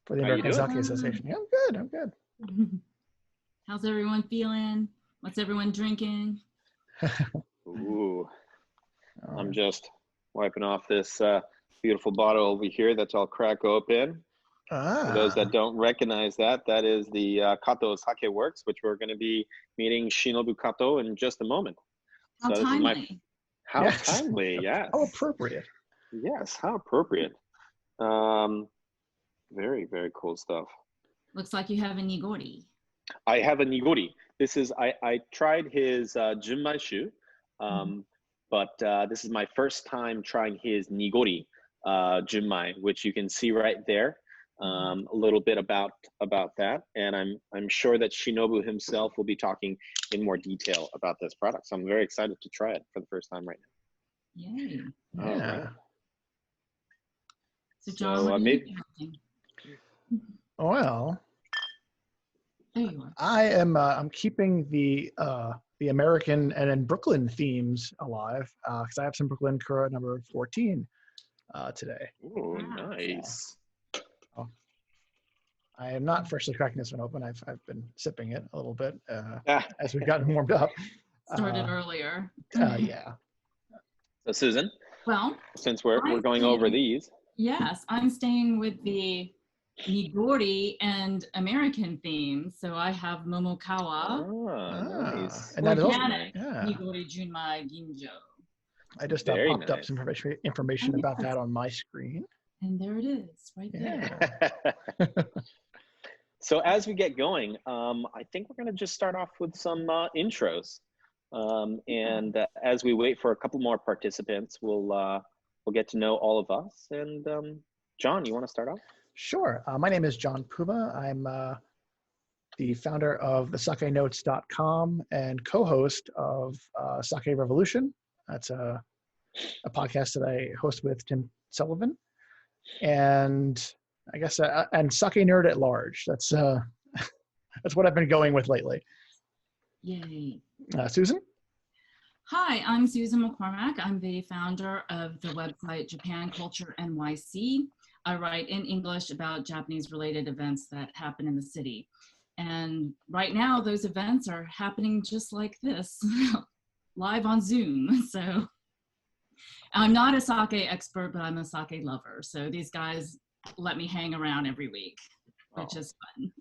for the How you American doing? Sake Association. Yeah, I'm good. I'm good. How's everyone feeling? What's everyone drinking? Ooh, I'm right. just wiping off this beautiful bottle over here that's all crack open. For those that don't recognize that, that is the Kato Sake Works, which we're going to be meeting Shinobu Kato in just a moment. How So timely. this is how Yes. timely, yes. How appropriate. Yes, how appropriate. Very, very cool stuff. Looks like you have a nigori. I have a nigori. This is, I tried his Junmai Shu, but this is my first time trying his nigori Junmai, which you can see right there. A little bit about that, and I'm sure that Shinobu himself will be talking in more detail about this product. So I'm very excited to try it for the first time right now. Yay. Yeah. All right. So John, what are you drinking? Well, there you are. I am. I'm keeping the American and then Brooklyn themes alive because I have some Brooklyn Kura number 14 today. Ooh, nice. Oh. I am not freshly cracking this one open. I've been sipping it a little bit as we've gotten warmed up. Started earlier. Yeah. So Susan, well, since we're going over these. Yes, I'm staying with the nigori and American themes. So I have Momokawa. Nice. And that is organic nigori junmai ginjo. I just popped up some information about that on my screen. And there it is, right there. So as we get going, I think we're going to just start off with some intros. And as we wait for a couple more participants, we'll get to know all of us. And John, you want to start off? Sure. My name is John Puma. I'm the founder of the SakeNotes.com and co-host of Sake Revolution. That's a podcast that I host with Tim Sullivan. And I guess and Sake Nerd at Large. That's what I've been going with lately. Yay. Susan? Hi, I'm Susan McCormack. I'm the founder of the website Japan Culture NYC. I write in English about Japanese related events that happen in the city. And right now those events are happening just like this, live on Zoom. So I'm not a sake expert, but I'm a sake lover. So these guys let me hang around every week, which is fun.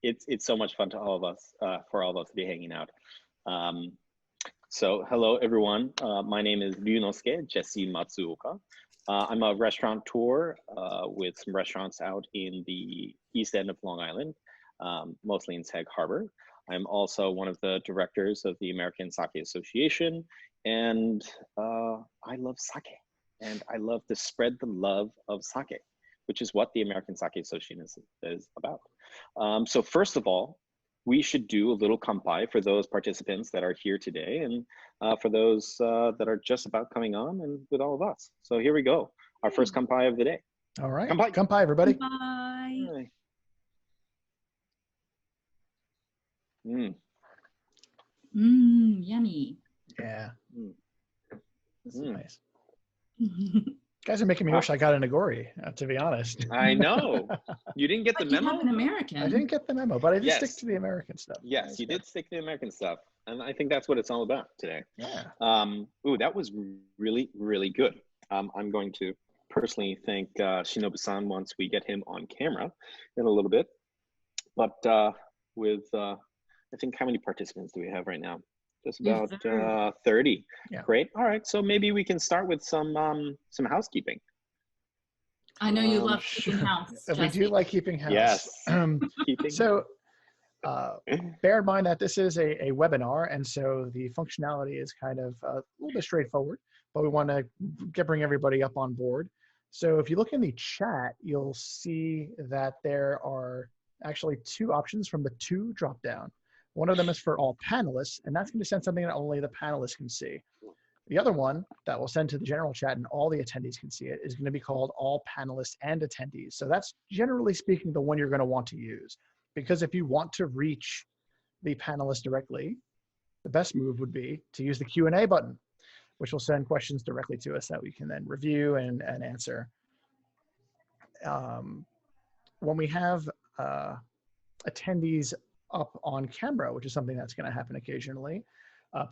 It's so much fun to all of us, for all of us to be hanging out. So hello, everyone. My name is Ryunosuke Jesse Matsuoka. I'm a restaurateur with some restaurants out in the east end of Long Island, mostly in Sag Harbor. I'm also one of the directors of the American Sake Association, and I love sake, and I love to spread the love of sake, which is what the American Sake Association is about. So first of all, we should do a little kanpai for those participants that are here today, and for those that are just about coming on, and with all of us. So here we go, our first kanpai of the day. All right, kanpai, kanpai everybody. Bye. Yummy. Yeah. This is nice. You Guys are making me wish I got a nigori, to be honest. I know. You didn't get the memo? You have an American. I didn't get the memo, but I did stick to the American stuff. Yes, you did stick to the American stuff. And I think that's what it's all about today. Yeah. Ooh, that was really, really good. I'm going to personally thank Shinobu-san once we get him on camera in a little bit. But with, I think, how many participants do we have right now? Just about 30. Yeah. Great. All right. So maybe we can start with some housekeeping. I know you love keeping house. We do like keeping house. Yes. So bear in mind that this is a webinar, and so the functionality is kind of a little bit straightforward, but we want to bring everybody up on board. So if you look in the chat, you'll see that there are actually two options from the two drop down. One of them is for all panelists, and that's going to send something that only the panelists can see. The other one that will send to the general chat and all the attendees can see it is going to be called all panelists and attendees. So that's generally speaking the one you're going to want to use, because if you want to reach the panelists directly, the best move would be to use the Q&A button, which will send questions directly to us that we can then review and answer. when we have attendees up on camera, which is something that's going to happen occasionally,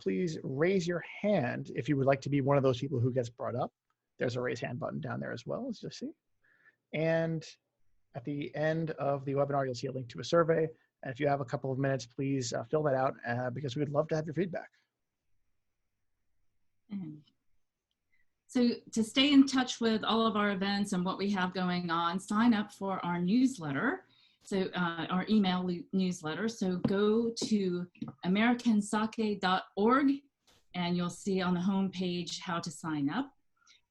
please raise your hand if you would like to be one of those people who gets brought up. There's a raise hand button down there as well, as you'll see. And at the end of the webinar, you'll see a link to a survey. And if you have a couple of minutes, please fill that out because we'd love to have your feedback. So to stay in touch with all of our events and what we have going on, sign up for our newsletter. So our email newsletter. So go to americansake.org and you'll see on the home page how to sign up.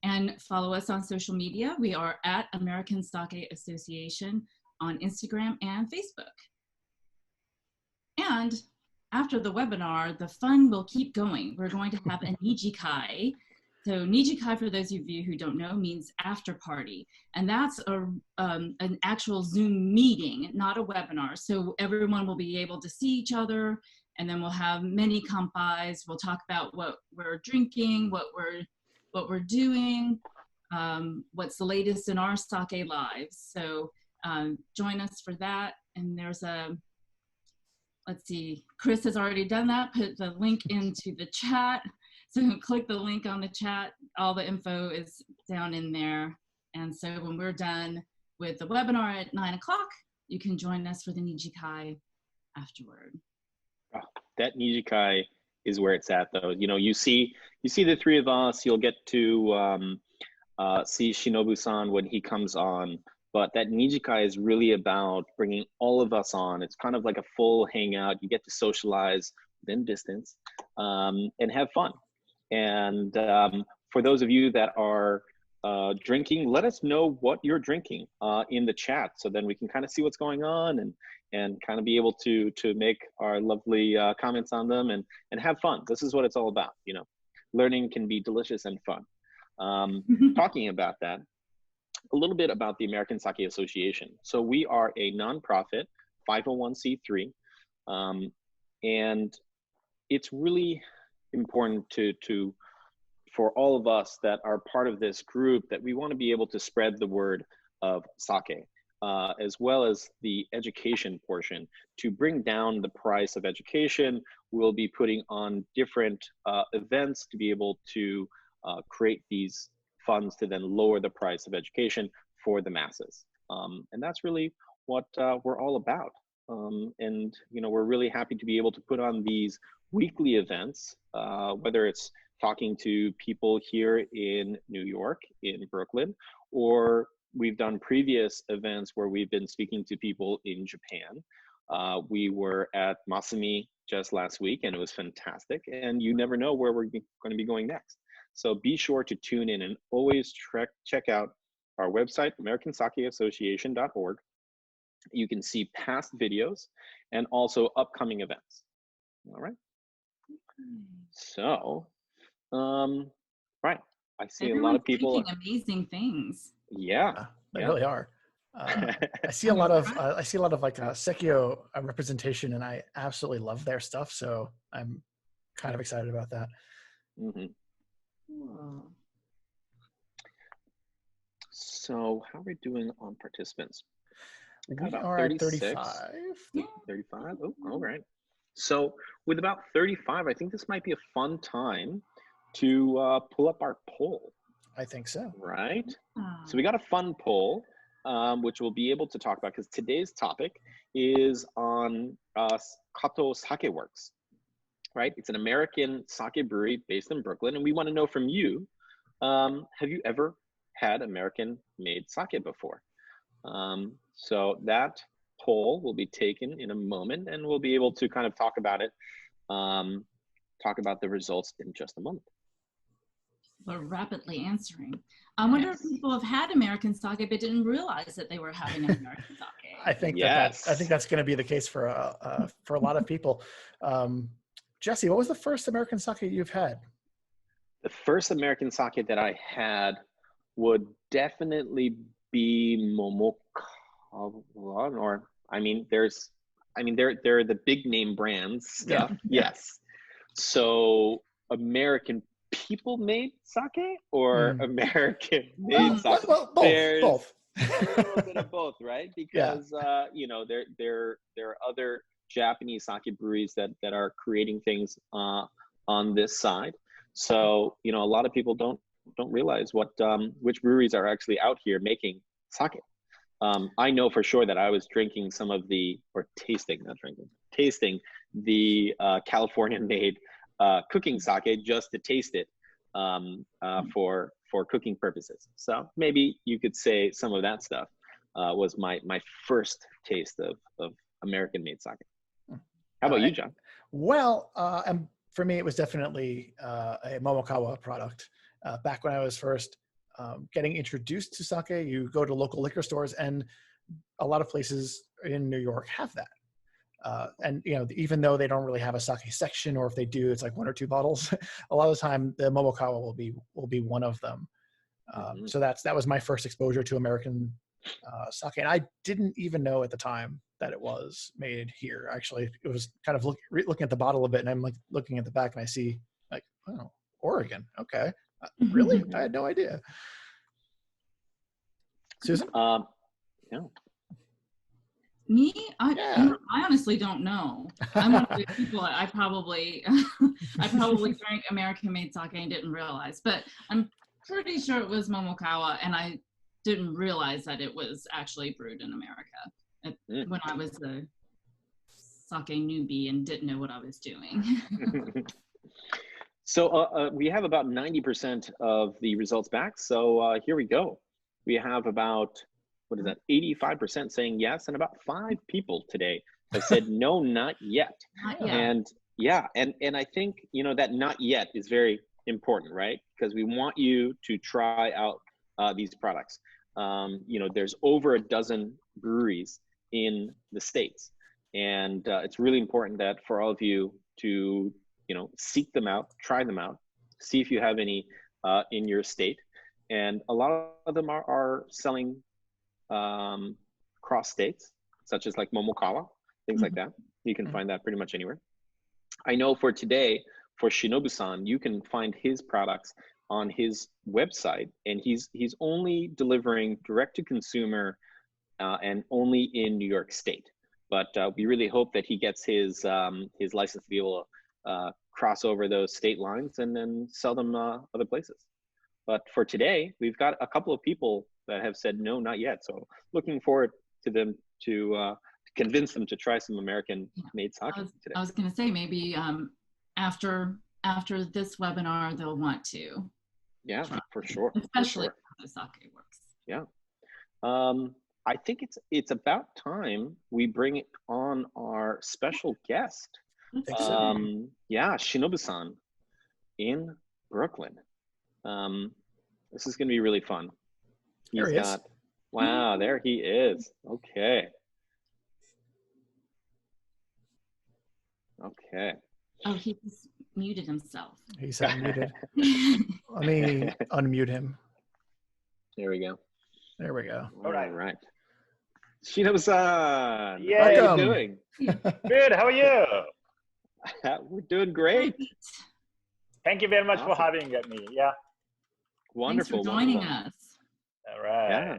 And follow us on social media. We are at American Sake Association on Instagram and Facebook. And after the webinar, the fun will keep going. We're going to have a Nijikai. So Nijikai, for those of you who don't know, means after party. And that's an actual Zoom meeting, not a webinar. So everyone will be able to see each other, and then we'll have many kanpais. We'll talk about what we're drinking, what we're doing, what's the latest in our sake lives. So join us for that. And there's let's see, Chris has already done that, put the link into the chat. So click the link on the chat. All the info is down in there. And so when we're done with the webinar at 9 o'clock, you can join us for the Nijikai afterward. Oh, that Nijikai is where it's at, though. You know, you see the three of us. You'll get to see Shinobu-san when he comes on. But that Nijikai is really about bringing all of us on. It's kind of like a full hangout. You get to socialize within distance and have fun. And for those of you that are drinking, let us know what you're drinking in the chat, so then we can kind of see what's going on and kind of be able to make our lovely comments on them and have fun. This is what it's all about, you know. Learning can be delicious and fun. Talking about that, a little bit about the American Sake Association. So we are a nonprofit 501c3, and it's really important for all of us that are part of this group that we want to be able to spread the word of sake, as well as the education portion. To bring down the price of education, we'll be putting on different events to be able to create these funds to then lower the price of education for the masses. And that's really what we're all about. And you know, we're really happy to be able to put on these weekly events, whether it's talking to people here in New York, in Brooklyn, or we've done previous events where we've been speaking to people in Japan. We were at Masumi just last week, and it was fantastic. And you never know where we're going to be going next. So be sure to tune in and always check out our website, americansakeassociation.org. You can see past videos and also upcoming events. All right. So, right. I see Everyone's a lot of people drinking amazing things. Yeah, they really are. I see a lot of like Sekio representation, and I absolutely love their stuff. So I'm kind of excited about that. Mm-hmm. So how are we doing on participants? We are at 35. 35? Oh, all right. So with about 35, I think this might be a fun time to pull up our poll. I think so. Right? So we got a fun poll, which we'll be able to talk about, because today's topic is on Kato Sake Works. Right? It's an American sake brewery based in Brooklyn, and we want to know from you, have you ever had American-made sake before? So that poll will be taken in a moment, and we'll be able to kind of talk about it, talk about the results in just a moment. We're rapidly answering. I wonder if people have had American sake but didn't realize that they were having American sake. I think I think that's going to be the case for a lot of people. Jesse, what was the first American sake you've had? The first American sake that I had would definitely be Momokawa, or they're the big name brands stuff. Yeah. Yes. So American people made sake or American made sake? Well, both. A little bit of both, right? Yeah. Because you know, there are other Japanese sake breweries that are creating things on this side. So you know, a lot of people don't realize what which breweries are actually out here making sake. I know for sure that I was drinking some of the, or tasting, not drinking, tasting the California-made cooking sake just to taste it for cooking purposes. So maybe you could say some of that stuff was my first taste of American-made sake. How about you, John? Well, and for me, it was definitely a Momokawa product. Back when I was first getting introduced to sake, you go to local liquor stores, and a lot of places in New York have that. And you know, even though they don't really have a sake section, or if they do, it's like 1 or 2 bottles. A lot of the time, the Momokawa will be one of them. So that was my first exposure to American sake, and I didn't even know at the time that it was made here. Actually, it was kind of looking at the bottle a bit, and I'm like looking at the back, and I see like, oh, Oregon. Okay, really? I had no idea. Susan? Yeah. Me? Yeah. I honestly don't know. I'm one of the people that I probably drank American-made sake and didn't realize, but I'm pretty sure it was Momokawa, and I didn't realize that it was actually brewed in America when I was a sake newbie and didn't know what I was doing. So we have about 90% of the results back. So here we go. We have about, what is that, 85% saying yes, and about 5 people today have said no, not yet. Not yet. And yeah, and I think, you know, that not yet is very important, right? Because we want you to try out these products. You know, there's over a dozen breweries in the States, and it's really important that for all of you to, you know, seek them out, try them out, see if you have any in your state. And a lot of them are selling cross states, such as like Momokawa, things like that. You can find that pretty much anywhere. I know for today, for Shinobu-san, you can find his products on his website, and he's only delivering direct to consumer and only in New York State. But we really hope that he gets his license to be able to cross over those state lines and then sell them other places. But for today, we've got a couple of people that have said no, not yet. So looking forward to them to convince them to try some American-made sake today. I was going to say maybe after this webinar, they'll want to. Yeah, for sure. Especially for sure. Kato Sake Works. Yeah. I think it's about time we bring on our special guest. Yeah, Shinobu-san in Brooklyn. This is going to be really fun. There he is. Wow, there he is. Okay. Okay. Oh, he just muted himself. He's unmuted. Let me unmute him. There we go. There we go. All right. Shinobu-san, Yeah. how are you doing? Good. How are you? We're doing great. Thank you very much Awesome. for having me. Yeah. Wonderful. Thanks for joining wonderful. us. All right. Yeah.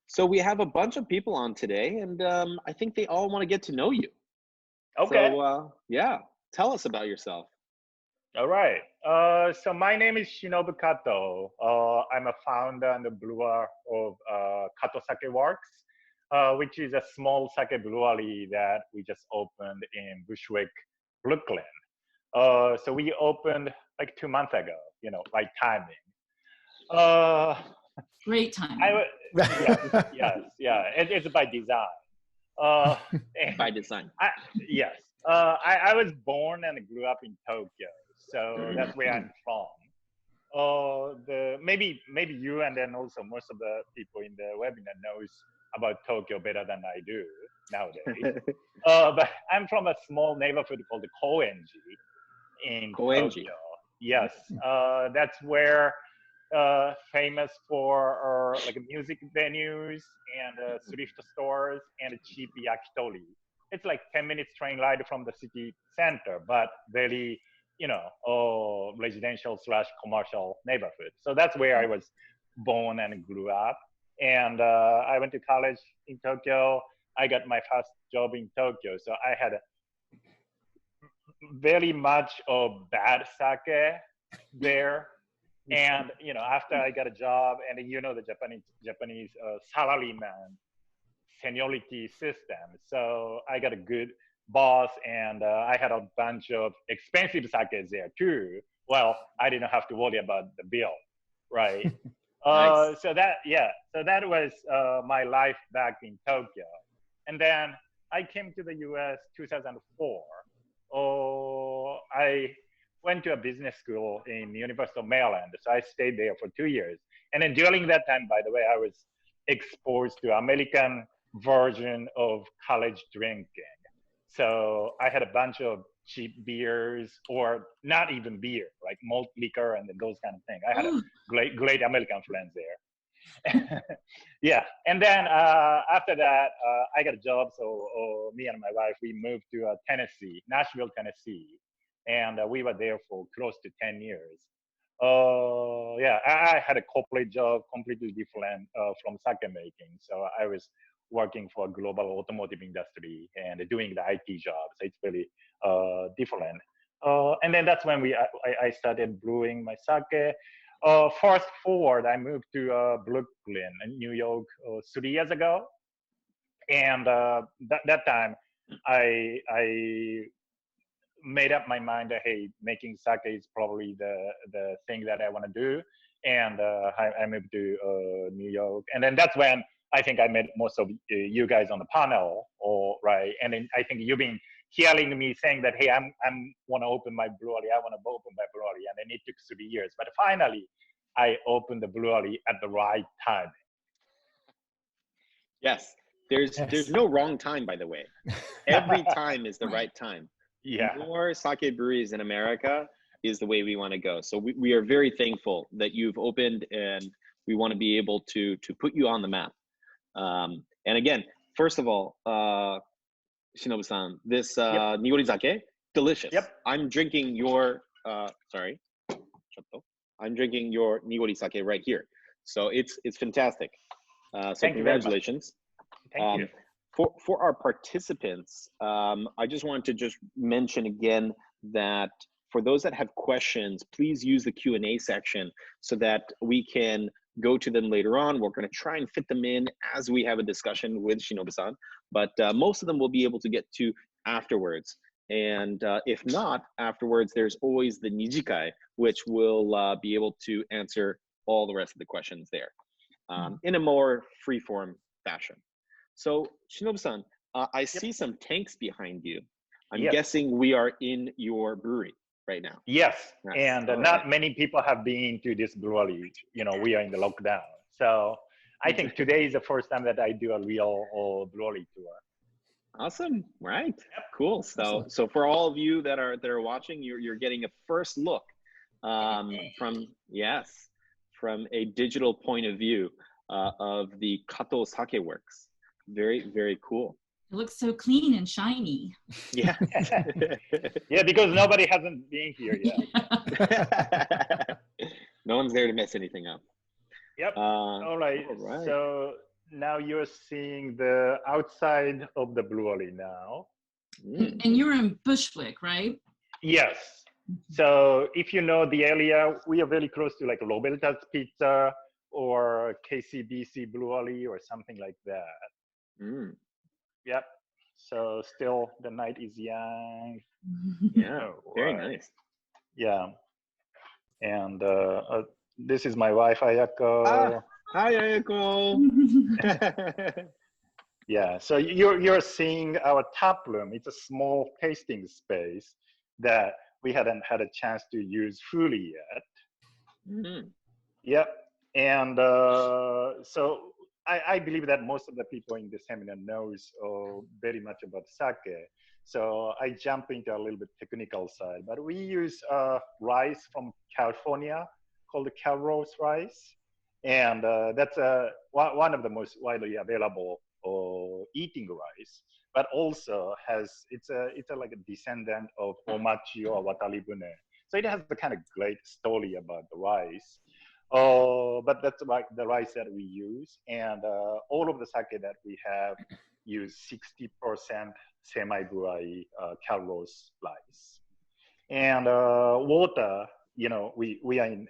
So we have a bunch of people on today, and I think they all want to get to know you. Okay. So yeah, tell us about yourself. All right. So my name is Shinobu Kato. I'm a founder and a brewer of Kato Sake Works, which is a small sake brewery that we just opened in Bushwick, Brooklyn. So we opened like 2 months ago, you know, right timing. Great time. Yes. It's by design. By design. Yes. I was born and grew up in Tokyo, so that's where I'm from. Maybe you and then also most of the people in the webinar knows about Tokyo better than I do nowadays. But I'm from a small neighborhood called Koenji in Tokyo. Yes, that's where famous for like music venues and thrift stores and cheap yakitori. It's like 10 minutes train ride from the city center, but very, you know, residential / commercial neighborhood. So that's where I was born and grew up. And I went to college in Tokyo. I got my first job in Tokyo. So I had very much of bad sake there. And after I got a job, and the Japanese salaryman seniority system, so I got a good boss, and I had a bunch of expensive sakes there too. Well, I didn't have to worry about the bill, right? Nice. So that was my life back in Tokyo, and then I came to the U.S. 2004. Oh, I went to a business school in University of Maryland. So I stayed there for 2 years. And then during that time, by the way, I was exposed to American version of college drinking. So I had a bunch of cheap beers, or not even beer, like malt liquor and then those kind of things. I had a Oh, great American friends there. Yeah, and then after that, I got a job. So me and my wife, we moved to Tennessee, Nashville, Tennessee, and we were there for close to 10 years. Yeah, I had a corporate job, completely different from sake making. So I was working for a global automotive industry and doing the IT job. So it's very different. And then that's when I started brewing my sake. Fast forward, I moved to Brooklyn, New York, 3 years ago, and that time I made up my mind that hey, making sake is probably the thing that I want to do, and I moved to New York, and then that's when I think I met most of you guys on the panel, or right, and then I think you've been hearing me saying that hey, I'm want to open my brewery, I want to open my brewery, and then it took 3 years, but finally I opened the brewery at the right time. Yes, there's no wrong time, by the way. Every time is the right time. Yeah. More sake breweries in America is the way we want to go. So we are very thankful that you've opened, and we want to be able to put you on the map. And again, first of all, Shinobu-san, this nigori sake, delicious. Yep. I'm drinking your sorry, I'm drinking your nigori sake right here. So it's fantastic. So Thank congratulations. Thank you. For our participants, I just wanted to just mention again that for those that have questions, please use the Q&A section so that we can go to them later on. We're going to try and fit them in as we have a discussion with Shinobu-san, but most of them we'll be able to get to afterwards. And if not afterwards, there's always the Nijikai, which will be able to answer all the rest of the questions there in a more free-form fashion. So Shinobu-san, I see some tanks behind you. I'm guessing we are in your brewery right now. Yes, Yes. and not many people have been to this brewery. We are in the lockdown. So I think today is the first time that I do a real brewery tour. Awesome, right? Cool. So for all of you that are watching, you're getting a first look from a digital point of view of the Kato Sake Works. Very, very cool. it looks so clean and shiny. Yeah. Yeah, because nobody hasn't been here yet. No one's there to mess anything up. Yep. All right. So now you're seeing the outside of the brewery now. And you're in Bushwick, right? Yes. So if you know the area, we are very close to like Roberta's Pizza or KCBC Brewery or something like that. Yep. So still the night is young. Yeah. Very nice. Yeah. And this is my wife, Ayako. Hi, Ayako. Yeah. So you're seeing our tap room. It's a small tasting space that we hadn't had a chance to use fully yet. Yep. And so I believe that most of the people in the seminar knows very much about sake. So I jump into a little bit technical side, but we use rice from California called Calrose rice. And that's one of the most widely available eating rice, but also it's like a descendant of omachi or wataribune. So it has the kind of great story about the rice. But that's like the rice that we use, and all of the sake that we have use 60% semi-dry Calrose rice. And water, we are in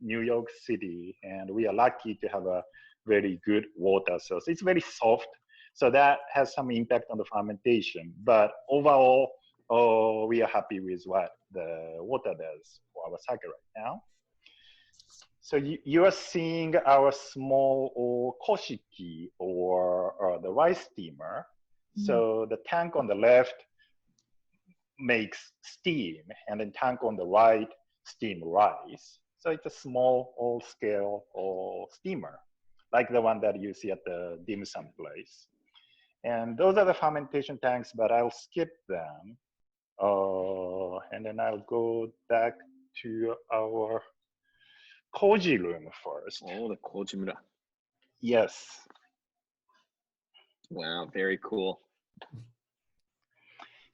New York City, and we are lucky to have a very good water source. It's very soft, so that has some impact on the fermentation. But overall, we are happy with what the water does for our sake right now. So you are seeing our small koshiki or the rice steamer. So the tank on the left makes steam, and then tank on the right steam rice. So it's a small scale steamer, like the one that you see at the dim sum place. And those are the fermentation tanks, but I'll skip them. And then I'll go back to our koji room first. Oh, the kojimura. Yes. Wow, very cool.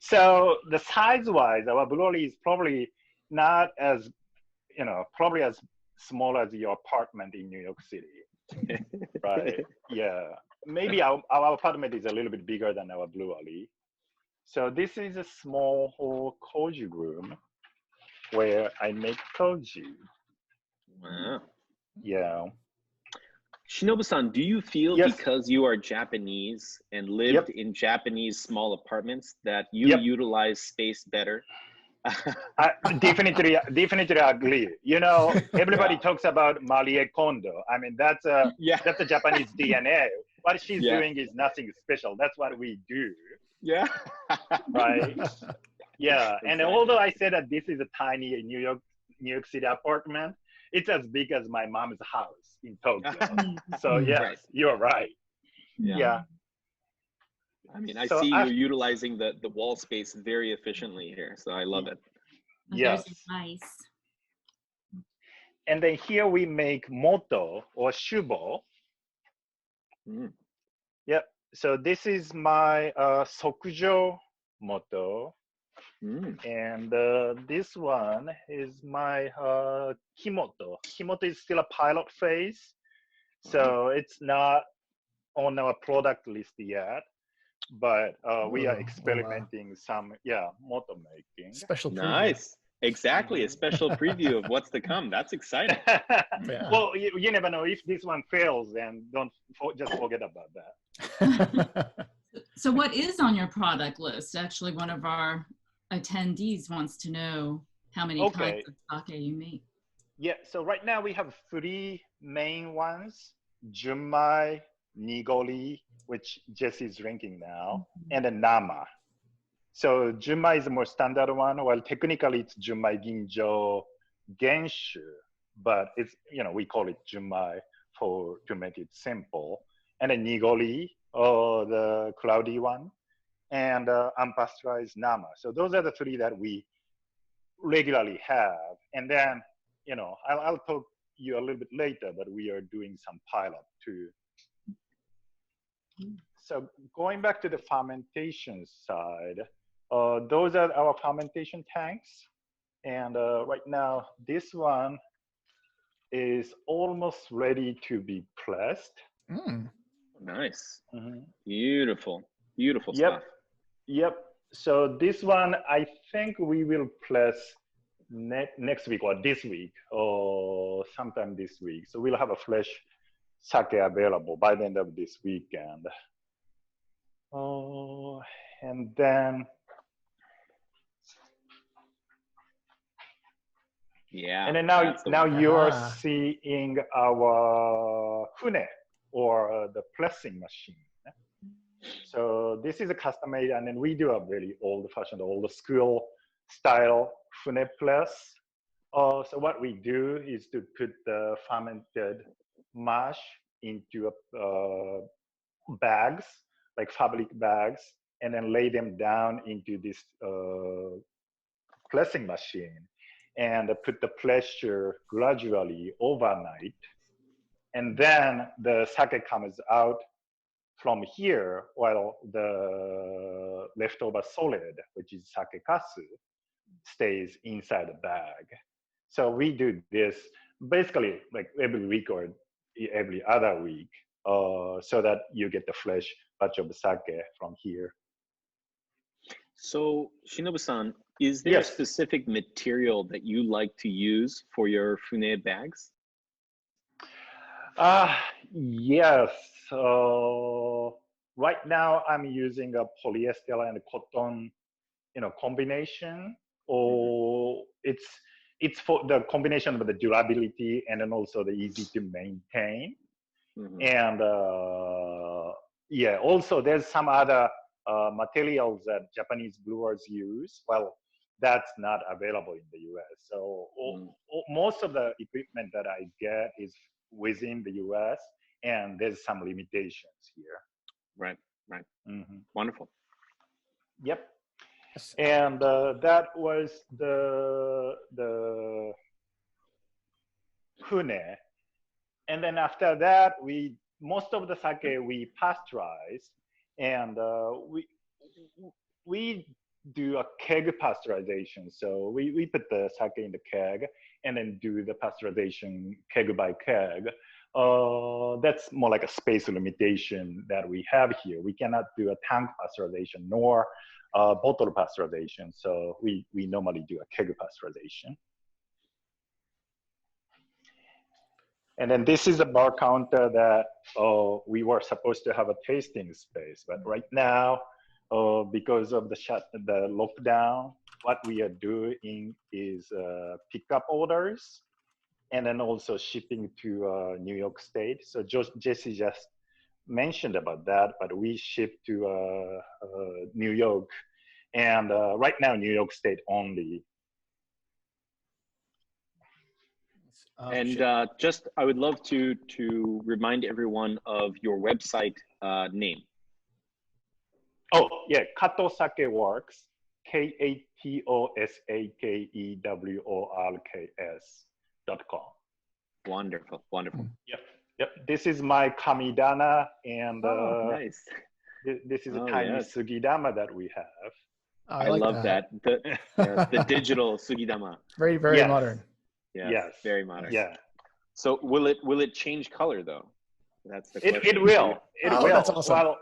So the size-wise, our brewery is probably not as, probably as small as your apartment in New York City, right? Yeah, maybe our apartment is a little bit bigger than our brewery. So this is a small koji room where I make koji. Wow. Yeah. Shinobu-san, do you feel Yes. because you are Japanese and lived Yep. in Japanese small apartments that you Yep. utilize space better? I definitely agree. Everybody Yeah. talks about Marie Kondo. I mean, that's a Japanese DNA. What she's Yeah. doing is nothing special. That's what we do, Yeah. right? Yeah. And Exactly. although I said that this is a tiny New York City apartment, it's as big as my mom's house in Tokyo. So yes, Right. you're right. Yeah. I mean, I So see you're utilizing the wall space very efficiently here, so I love it. Yes. There's nice. And then here we make moto or shubo. Mm. Yep. So this is my sokujo moto. And this one is my himoto. Himoto is still a pilot phase. So it's not on our product list yet. But we are experimenting some, moto making. Special preview. Nice. Exactly. A special preview of what's to come. That's exciting. Yeah. Well, you never know. If this one fails, then just forget about that. So what is on your product list? Actually, one of our attendees wants to know how many kinds of sake you make. Yeah, so right now we have 3 main ones: Junmai, Nigori, which Jesse's drinking now, and then Nama. So Junmai is the more standard one. Well, technically it's Junmai Ginjo Genshu, but it's, we call it Junmai to make it simple. And then Nigori, the cloudy one, and unpasteurized Nama. So those are the 3 that we regularly have. And then, I'll talk you a little bit later, but we are doing some pilot too. So going back to the fermentation side, those are our fermentation tanks. And right now, this one is almost ready to be pressed. Nice. Beautiful. Beautiful stuff. Yep. So this one, I think we will press next week or this week or sometime this week. So we'll have a fresh sake available by the end of this weekend. And then, and then now you are seeing our fune or the pressing machine. So this is a custom made, and then we do a very old-fashioned, old-school style fune press. So what we do is to put the fermented mash into bags, like fabric bags, and then lay them down into this pressing machine, and put the pressure gradually overnight. And then the sake comes out from here, while the leftover solid, which is sake kasu, stays inside the bag. So we do this basically like every week or every other week, so that you get the fresh batch of sake from here. So, Shinobu-san, is there a Yes. specific material that you like to use for your fune bags? Yes. Right now I'm using a polyester and cotton, combination. Or it's for the combination of the durability and then also the easy to maintain. And yeah, also there's some other materials that Japanese brewers use. Well, that's not available in the US. So most of the equipment that I get is within the US, and there's some limitations here. Right. Wonderful. Yep. And that was the fune. And then after that, most of the sake we pasteurize, and we do a keg pasteurization. So we put the sake in the keg and then do the pasteurization keg by keg. That's more like a space limitation that we have here. We cannot do a tank pasteurization nor bottle pasteurization. So we normally do a keg pasteurization. And then this is a bar counter that we were supposed to have a tasting space, but right now, because of the lockdown, what we are doing is pickup orders, and then also shipping to New York State. So Jesse just mentioned about that, but we ship to New York, and right now New York State only. And just, I would love to remind everyone of your website name. Oh, yeah, Kato Sake Works, KatoSakeWorks.com. Wonderful. Yep. This is my kamidana, and nice. this is a tiny sugidama that we have. I love that. The digital sugidama. Very, very modern. Yes, very modern. Yeah. So will it change color though? That's the question. It will. It will. That's awesome. Well,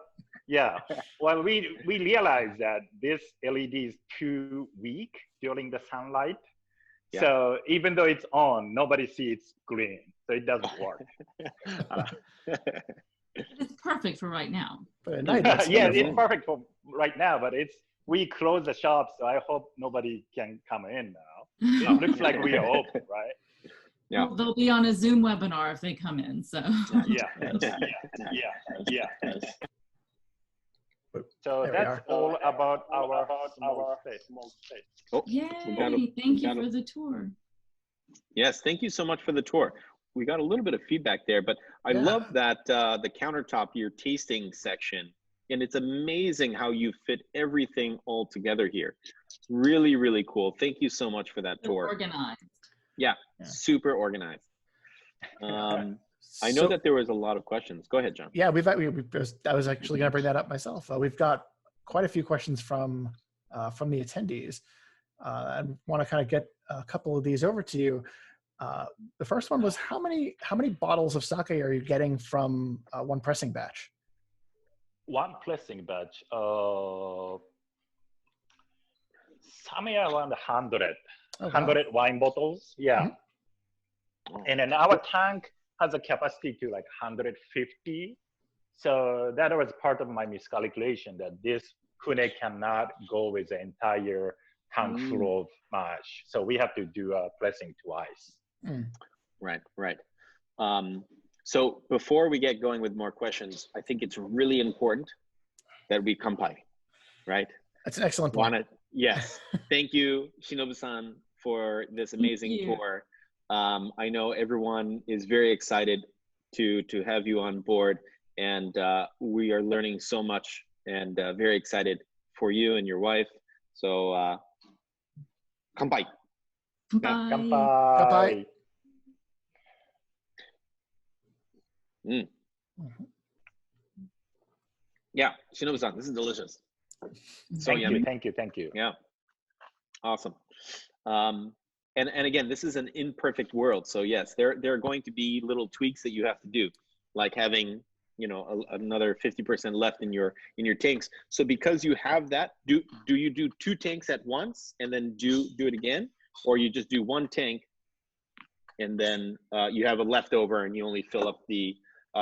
yeah. Well, we realize that this LED is too weak during the sunlight. Yeah. So even though it's on, nobody sees it's green, so it doesn't work. It's perfect for right now. But at night, it's perfect for right now. But we close the shop, so I hope nobody can come in now. It looks like we are open, right? Yeah. Well, they'll be on a Zoom webinar if they come in. So yeah. So that's all about our small space. Oh, yay! Thank you for the tour. Yes, thank you so much for the tour. We got a little bit of feedback there, but I love that the countertop, your tasting section, and it's amazing how you fit everything all together here. Really, really cool. Thank you so much for that tour. Organized. Yeah, super organized. I know that there was a lot of questions. Go ahead, John. Yeah, I was actually going to bring that up myself. We've got quite a few questions from the attendees. I want to kind of get a couple of these over to you. The first one was how many bottles of sake are you getting from one pressing batch? One pressing batch, somewhere around 100 wine bottles. Yeah. Mm-hmm. And then our tank has a capacity to like 150. So that was part of my miscalculation that this fune cannot go with the entire tank full of mash. So we have to do a pressing twice. Right. So before we get going with more questions, I think it's really important that we kanpai, right? That's an excellent point. Yes. Thank you, Shinobu-san, for this amazing tour. I know everyone is very excited to have you on board, and we are learning so much, and very excited for you and your wife. So, kanpai. Kanpai. Kanpai. Yeah, Shinobu-san, this is delicious. So Thank you. Yeah, awesome. and again, this is an imperfect world. So yes, there are going to be little tweaks that you have to do, like having, you know, another 50% left in your tanks. So because you have that, do you do 2 tanks at once and then do it again, or you just do 1 tank and then you have a leftover and you only fill up the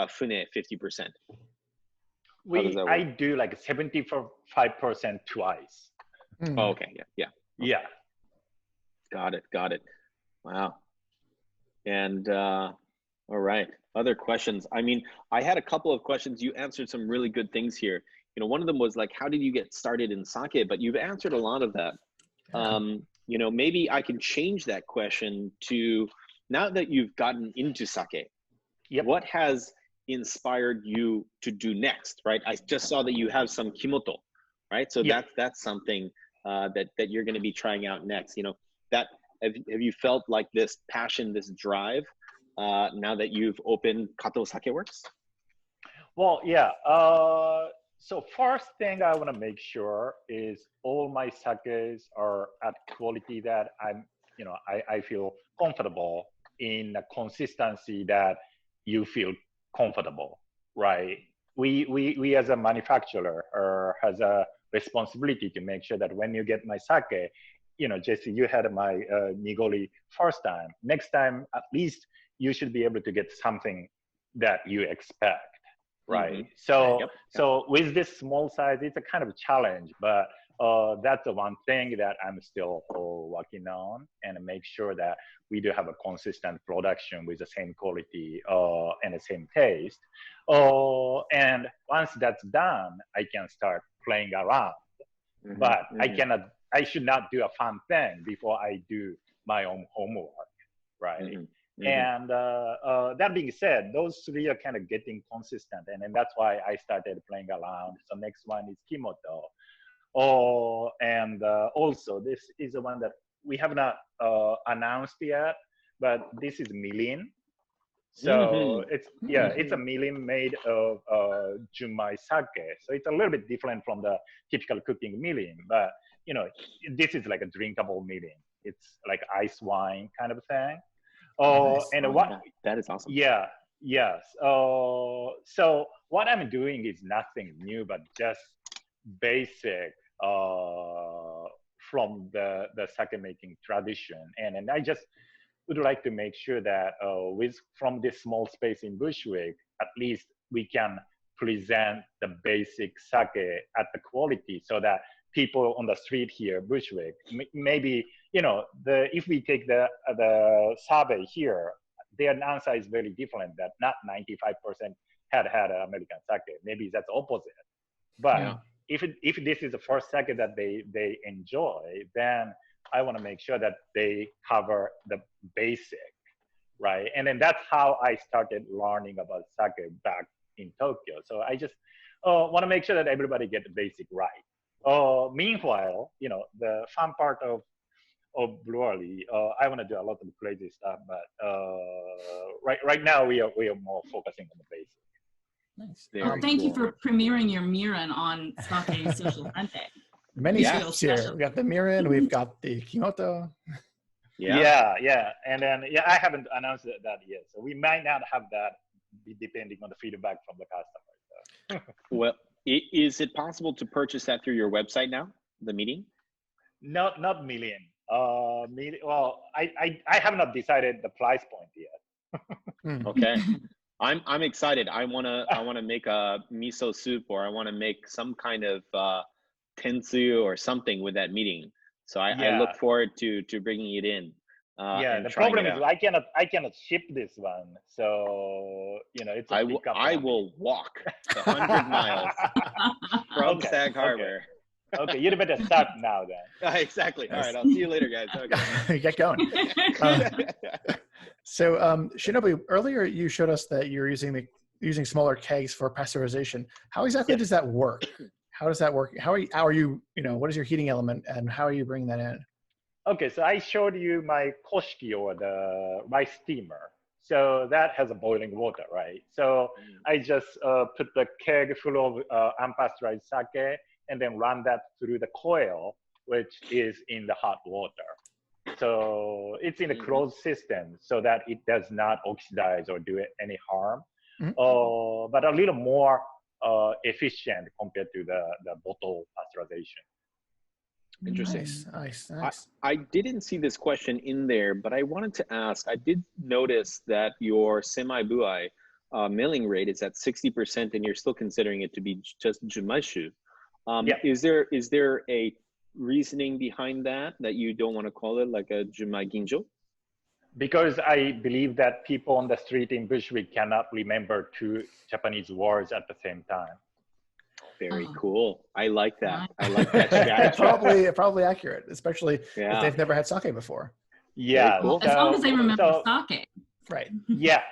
fune at 50%? How does that work? I do like 75% twice. Oh, okay, yeah. Yeah. Got it. Wow. And all right, other questions. I mean, I had a couple of questions. You answered some really good things here. You know, one of them was like, how did you get started in sake? But you've answered a lot of that. You know, maybe I can change that question to, now that you've gotten into sake, what has inspired you to do next, right? I just saw that you have some kimoto, right? So that's something that you're going to be trying out next. You know, that have you felt like this passion, this drive, now that you've opened Kato Sake Works? Well, yeah. So first thing I want to make sure is all my sakes are at quality that I feel comfortable in a consistency that you feel comfortable, right? We as a manufacturer has a responsibility to make sure that when you get my sake, you know, Jesse, you had my nigori first time. Next time, at least you should be able to get something that you expect, right? So with this small size, it's a kind of challenge, but that's the one thing that I'm still working on, and make sure that we do have a consistent production with the same quality and the same taste. And once that's done, I can start playing around. But I should not do a fun thing before I do my own homework, right? And that being said, those 3 are kind of getting consistent, and that's why I started playing around. So next one is kimoto. And also this is the one that we have not announced yet, but this is milin. So it's a milin made of junmai sake. So it's a little bit different from the typical cooking milin, but you know, this is like a drinkable milin. It's like ice wine kind of thing. That is awesome. Yes. So what I'm doing is nothing new, but just basic from the sake making tradition, and I just would like to make sure that from this small space in Bushwick, at least we can present the basic sake at the quality, so that people on the street here, Bushwick, maybe, you know, if we take the survey here, their answer is very different. That not 95% had American sake. Maybe that's opposite. But if this is the first sake that they enjoy, then I want to make sure that they cover the basic, right? And then that's how I started learning about sake back in Tokyo. So I just want to make sure that everybody get the basic right. Meanwhile, you know, the fun part of brewery, I want to do a lot of crazy stuff, but right now we are more focusing on the basic. Nice. Well, thank you for premiering your mirin on Sake Social Sunday. Many steps here. We got the mirin, we've got the kimoto. Yeah. And then I haven't announced that yet, so we might not have that, depending on the feedback from the customers. So. Well, is it possible to purchase that through your website now? The meeting? Not million. Well, I have not decided the price point yet. Okay. I'm excited. I wanna make a miso soup, or I wanna make some kind of tensu or something with that meeting. So I look forward to bringing it in. The problem is I cannot ship this one. So you know, it's I will walk 100 miles from Sag Harbor. Okay, you'd better start now then. Exactly. All right, I'll see you later, guys. Okay. Get going. So Shinobu, earlier you showed us that you're using smaller kegs for pasteurization. How exactly does that work? How does that work? How are you, what is your heating element, and how are you bringing that in? Okay, so I showed you my koshiki, or the rice steamer. So that has a boiling water, right? So I just put the keg full of unpasteurized sake, and then run that through the coil, which is in the hot water. So it's in a closed system so that it does not oxidize or do any harm. But a little more efficient compared to the bottle pasteurization. Interesting. Nice. I didn't see this question in there, but I wanted to ask, I did notice that your semi-buai milling rate is at 60% and you're still considering it to be just jumaishu. Is there a reasoning behind that you don't want to call it like a jumai ginjo? Because I believe that people on the street in Bushwick cannot remember two Japanese words at the same time. Very cool. I like that. I like that strategy. probably accurate, especially if they've never had sake before. Yeah. Cool. As long as they remember sake. Right. Yeah.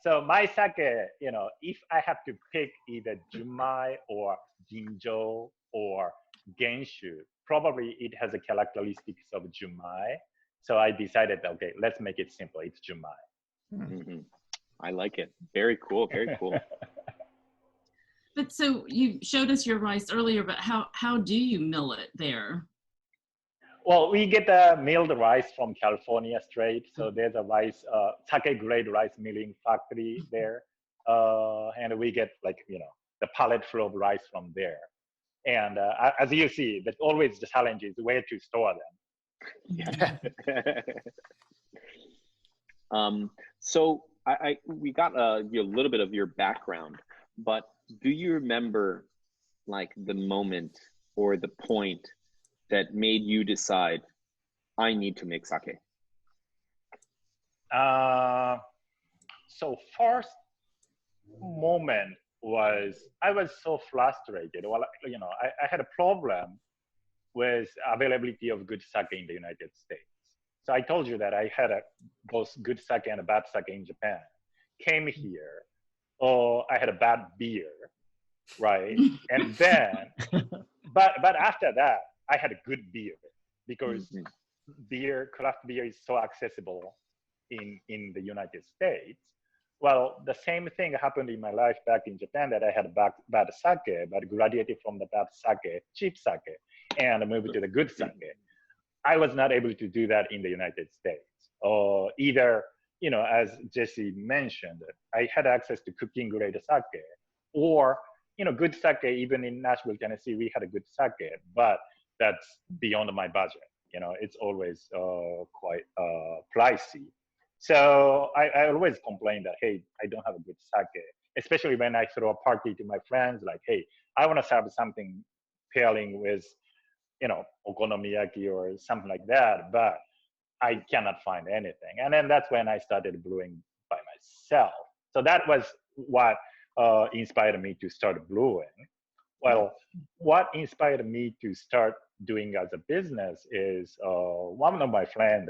So my sake, if I have to pick either jumai or ginjo or genshu, probably it has the characteristics of jumai. So I decided, okay, let's make it simple. It's jumai. I like it. Very cool. Very cool. But so you showed us your rice earlier, but how do you mill it there? Well, we get the milled rice from California straight. So there's a rice, sake grade rice milling factory there. And we get the pallet full of rice from there. And as you see, that's always the challenge is where to store them. So we got a little bit of your background, but do you remember like the moment or the point that made you decide I need to make sake? So first moment was I was so frustrated. Well, I had a problem with availability of good sake in the United States. So I told you that I had both good sake and a bad sake in Japan. Came here, I had a bad beer, right? And then, but after that, I had a good beer because craft beer is so accessible in the United States. Well, the same thing happened in my life back in Japan that I had bad sake, but graduated from the bad sake, cheap sake, and moved to the good sake. I was not able to do that in the United States. Either, as Jesse mentioned, I had access to cooking grade sake, or, good sake, even in Nashville, Tennessee, we had a good sake, but that's beyond my budget. It's always quite pricey. So I always complain that, hey, I don't have a good sake, especially when I throw a party to my friends, like, hey, I want to serve something pairing with, okonomiyaki or something like that, but I cannot find anything. And then that's when I started brewing by myself. So that was what inspired me to start brewing. Well, what inspired me to start doing as a business is one of my friends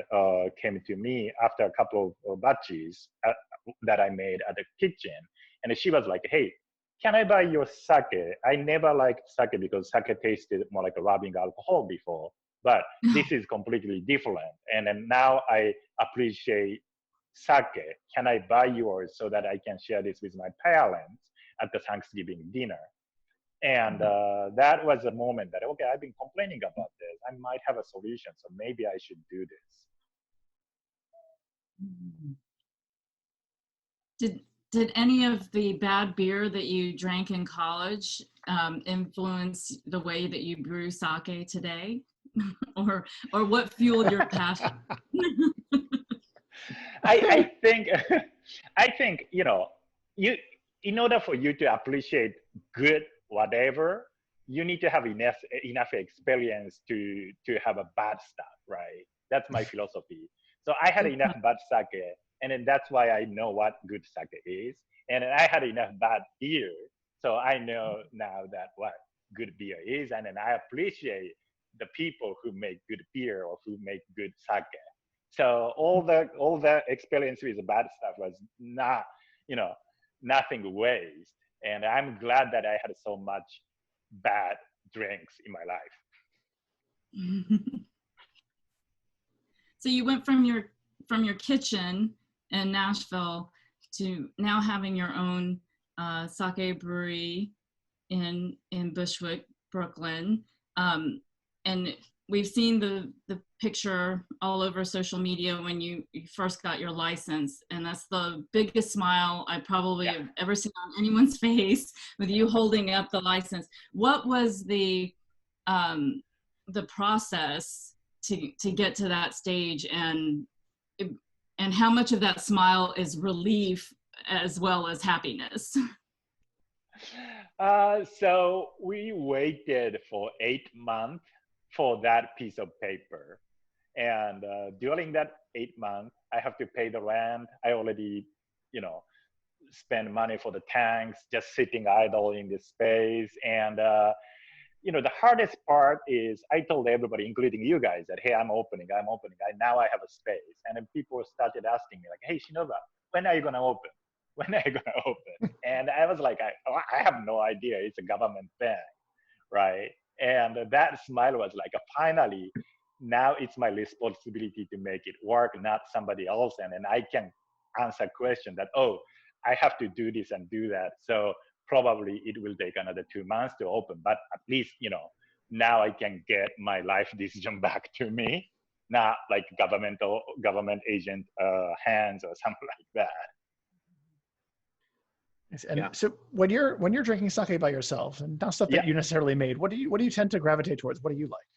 came to me after a couple of batches that I made at the kitchen. And she was like, hey, can I buy your sake? I never liked sake because sake tasted more like a rubbing alcohol before, but this is completely different. And then now I appreciate sake. Can I buy yours so that I can share this with my parents at the Thanksgiving dinner? And that was a moment that, okay, I've been complaining about this. I might have a solution, so maybe I should do this. Did any of the bad beer that you drank in college influence the way that you brew sake today? or what fueled your passion? I think, in order for you to appreciate good whatever, you need to have enough experience to have a bad stuff, right? That's my philosophy. So I had enough bad sake, and then that's why I know what good sake is. And I had enough bad beer, so I know now that what good beer is, and then I appreciate the people who make good beer or who make good sake. So all the experience with bad stuff was not, nothing waste. And I'm glad that I had so much bad drinks in my life. So you went from your kitchen in Nashville to now having your own sake brewery in Bushwick, Brooklyn. And we've seen the picture all over social media when you first got your license, and that's the biggest smile I probably have ever seen on anyone's face with you holding up the license. What was the process to get to that stage, and how much of that smile is relief as well as happiness? So we waited for 8 months for that piece of paper. And during that 8 months, I have to pay the rent. I already, spend money for the tanks, just sitting idle in this space. And, the hardest part is I told everybody, including you guys, that, hey, I'm opening. Now I have a space. And then people started asking me like, hey, Shinobu, when are you going to open? When are you going to open? And I was like, I have no idea. It's a government thing, right? And that smile was like, finally, now it's my responsibility to make it work, not somebody else. And then I can answer question that, oh, I have to do this and do that. So probably it will take another 2 months to open. But at least, now I can get my life decision back to me, not like government agent hands or something like that. And so when you're drinking sake by yourself, and not stuff that you necessarily made, what do you tend to gravitate towards? What do you like?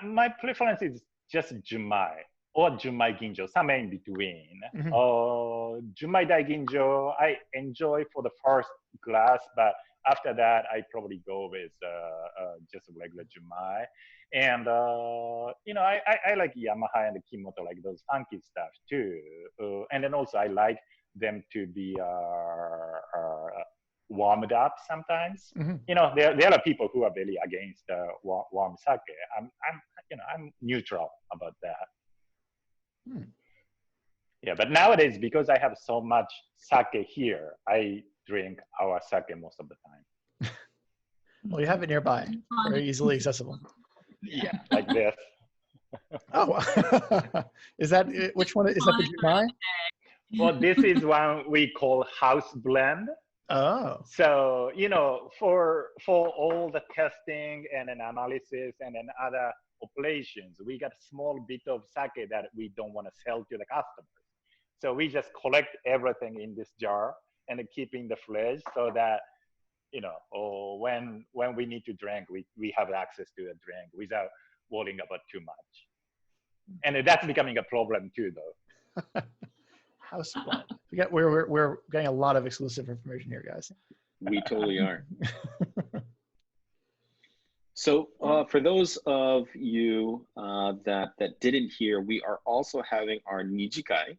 My preference is just Junmai or Junmai Ginjo, somewhere in between. Mm-hmm. Junmai Dai Ginjo, I enjoy for the first glass, but after that, I probably go with just a regular Junmai. And, I like Yamaha and Kimoto, like those funky stuff too. And then also I like them to be warmed up sometimes. Mm-hmm. There are people who are very against warm sake. I'm neutral about that. Yeah, but nowadays, because I have so much sake here, I drink our sake most of the time. Well, you have it nearby, very easily accessible. Yeah, like this. Oh, is that which one? Is that the Junmai? Well, this is one we call house blend. Oh. So, for all the testing and an analysis and then other operations, we got a small bit of sake that we don't want to sell to the customers. So we just collect everything in this jar and keep in the fridge so that, or when we need to drink, we have access to a drink without worrying about too much. And that's becoming a problem too, though. House blend. We're getting a lot of exclusive information here, guys. We totally are. So for those of you that didn't hear, we are also having our Nijikai,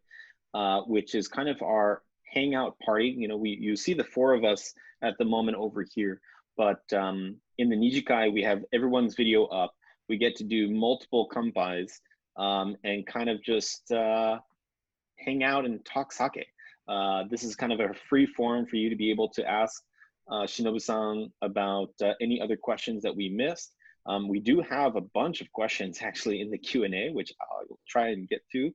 which is kind of our hangout party. You see the four of us at the moment over here, but in the Nijikai, we have everyone's video up. We get to do multiple kanpais and kind of just hang out and talk sake. This is kind of a free forum for you to be able to ask Shinobu-san about any other questions that we missed. We do have a bunch of questions actually in the Q&A, which I'll try and get to.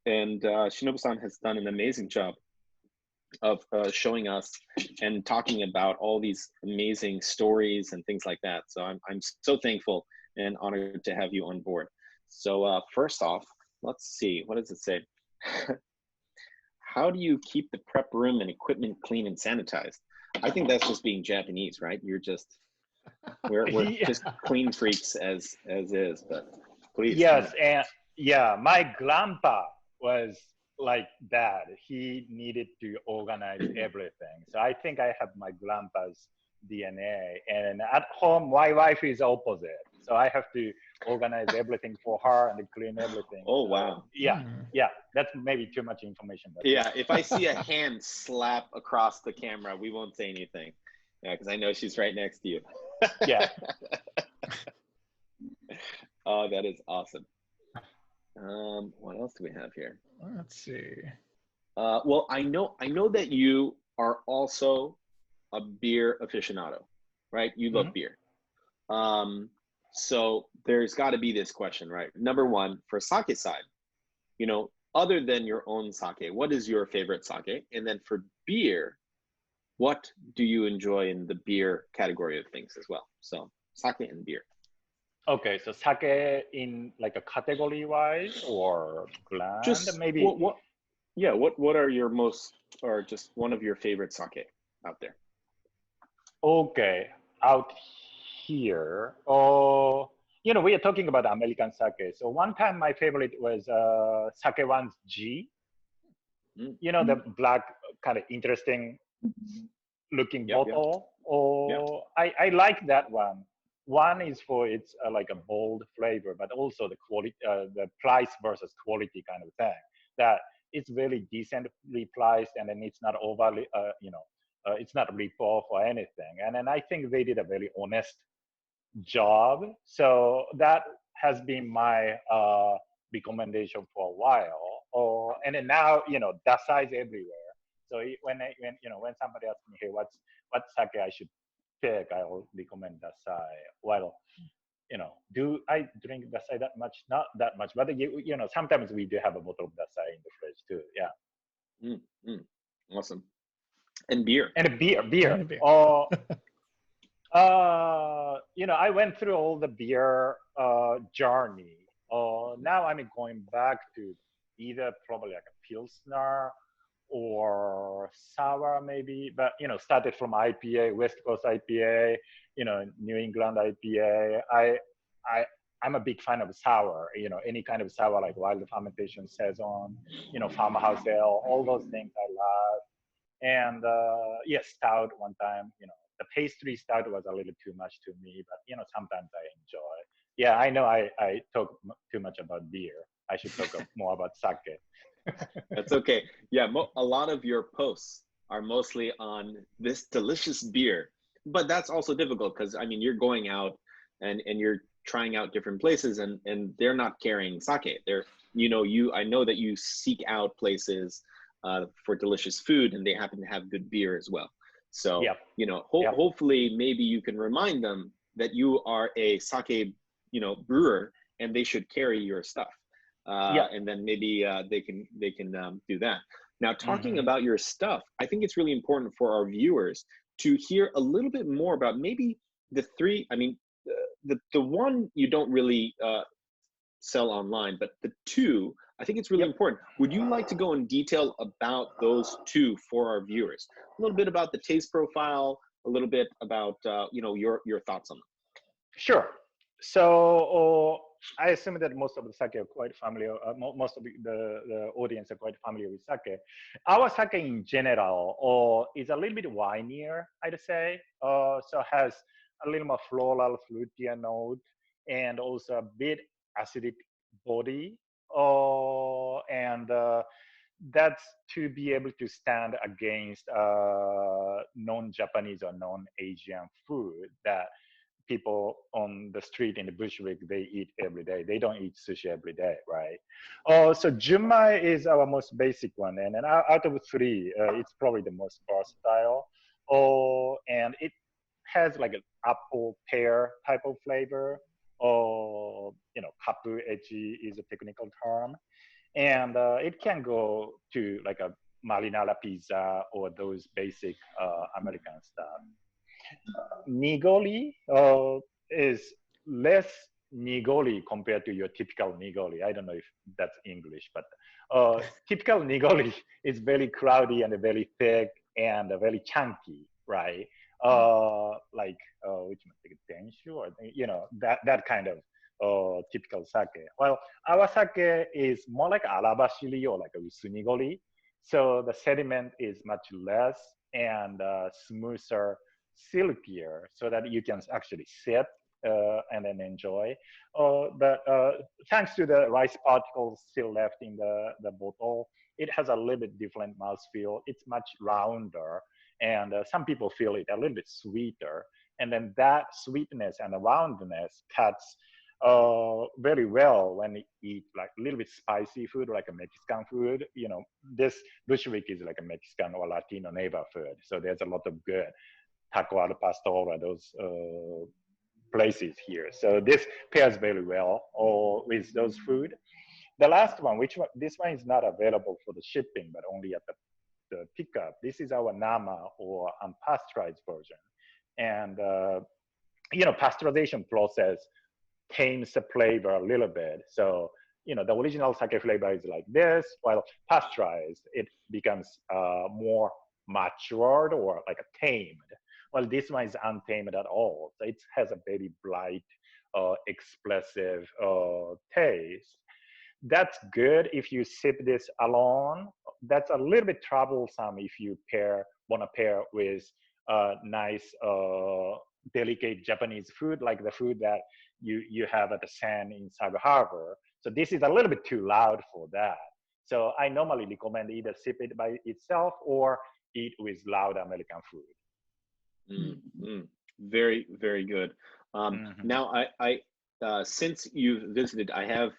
And Shinobu-san has done an amazing job of showing us and talking about all these amazing stories and things like that. So I'm so thankful and honored to have you on board. So first off, let's see, what does it say? How do you keep the prep room and equipment clean and sanitized? I think that's just being Japanese, right? We're yeah. Just clean freaks as is, but please. Yes, and yeah, my grandpa was like that. He needed to organize everything. So I think I have my grandpa's DNA. And at home, my wife is opposite. So I have to organize everything for her and clean everything. Oh, wow. Yeah, that's maybe too much information. But yeah, if I see a hand slap across the camera, we won't say anything. Yeah, because I know she's right next to you. Yeah. Oh, that is awesome. What else do we have here? Let's see. Well, I know that you are also a beer aficionado, right? You love beer. So there's got to be this question, right? Number one, for sake side, other than your own sake, what is your favorite sake? And then for beer, what do you enjoy in the beer category of things as well? So sake and beer. Okay, so sake in like a category wise or blend, Just maybe. what are your most, or just one of your favorite sake out there? Okay, out here. Oh, we are talking about American sake. So one time my favorite was Sake One's G. Mm. The black kind of interesting looking Yep, yep. bottle. Oh, I like that one. One is for its like a bold flavor, but also the quality, the price versus quality kind of thing. That it's very decently priced, and then it's not overly, it's not rip off or anything. And then I think they did a very honest job. So that has been my recommendation for a while. And then now, Dasai is everywhere. So when somebody asks me, hey, what sake I should pick, I'll recommend Dasai. Well, do I drink Dasai that much? Not that much, but sometimes we do have a bottle of Dasai in the fridge too. Yeah. Awesome. And beer. And beer. And beer. I went through all the beer journey. Now I'm going back to either probably like a Pilsner or sour maybe, but started from IPA, West Coast IPA, New England IPA. I'm a big fan of sour, any kind of sour like wild fermentation saison, farmhouse ale, all those things I love. And yes, stout one time, the pastry stout was a little too much to me, but sometimes I enjoy. Yeah, I know I talk too much about beer. I should talk more about sake. That's okay. Yeah, a lot of your posts are mostly on this delicious beer, but that's also difficult because you're going out and you're trying out different places, and they're not carrying sake. They're I know that you seek out places for delicious food, and they happen to have good beer as well. So hopefully maybe you can remind them that you are a sake brewer, and they should carry your stuff. And then maybe they can do that. Now, talking about your stuff, I think it's really important for our viewers to hear a little bit more about maybe the three. The one you don't really sell online, but the two, I think it's really important. Would you like to go in detail about those two for our viewers? A little bit about the taste profile, a little bit about your thoughts on them. Sure. So I assume that most of the sake are quite familiar. Most of the audience are quite familiar with sake. Our sake in general is a little bit wineier, I'd say. So has a little more floral, fruitier note, and also a bit acidic body. And that's to be able to stand against non-Japanese or non-Asian food that people on the street in the Bushwick, they eat every day. They don't eat sushi every day, right? So Junmai is our most basic one. And then out of three, it's probably the most versatile. And it has like an apple pear type of flavor. Kapu echi is a technical term. And it can go to like a marinara pizza or those basic American stuff. Nigori is less nigori compared to your typical nigori. I don't know if that's English, but typical nigori is very cloudy and very thick and very chunky, right? Like which tenshu or that kind of typical sake. Well, our sake is more like arabashiri or like a usunigori. So the sediment is much less and smoother, silkier, so that you can actually sip and then enjoy. But thanks to the rice particles still left in the bottle, it has a little bit different mouthfeel. It's much rounder, and some people feel it a little bit sweeter. And then that sweetness and the roundness cuts very well when you eat like a little bit spicy food, like a Mexican food. This Bushwick is like a Mexican or Latino neighborhood, so there's a lot of good taco al pastor or those places here. So this pairs very well with those food. The last one, this one is not available for the shipping, but only at the the pickup. This is our nama or unpasteurized version. And, pasteurization process tames the flavor a little bit. So, the original sake flavor is like this, while pasteurized, it becomes more matured or like a tamed. Well, this one is untamed at all. So it has a very bright, expressive taste. That's good if you sip this alone. That's a little bit troublesome if you want to pair with nice, delicate Japanese food, like the food that you have at the Sen in Sag Harbor. So this is a little bit too loud for that. So I normally recommend either sip it by itself or eat with loud American food. Very, very good. Now, since you've visited, I have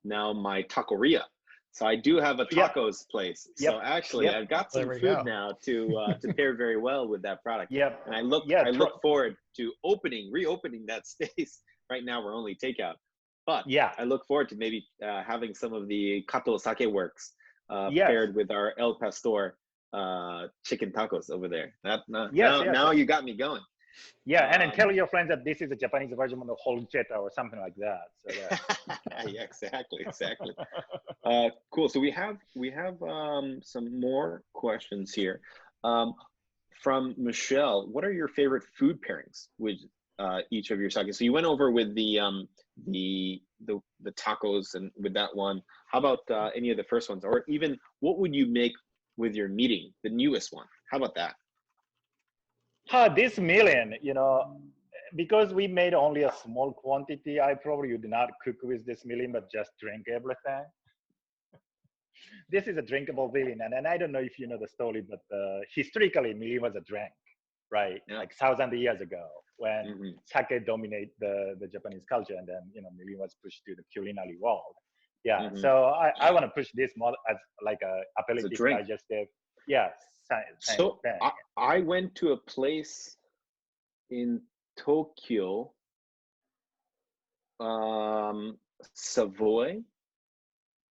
now my taqueria. So I do have a tacos place. So actually, I've got some food now to pair very well with that product. And I look forward to reopening that space. Right now, we're only takeout. But I look forward to maybe having some of the Kato Sake Works paired with our El Pastor chicken tacos over there. Now you got me going. Yeah, and then tell your friends that this is a Japanese version of the horchata or something like that. So yeah, exactly. Cool. So we have some more questions here. From Michelle, what are your favorite food pairings with each of your sakes? So you went over with the tacos and with that one. How about any of the first ones, or even what would you make with your meeting, the newest one? How about that? This million, because we made only a small quantity, I probably would not cook with this million, but just drink everything. This is a drinkable million, and I don't know if you know the story, but historically, million was a drink, right? Like 1,000 years ago, when sake dominated the Japanese culture, and then million was pushed to the culinary world. So I want to push this more as like a aperitif digestive. So I went to a place in Tokyo, Savoy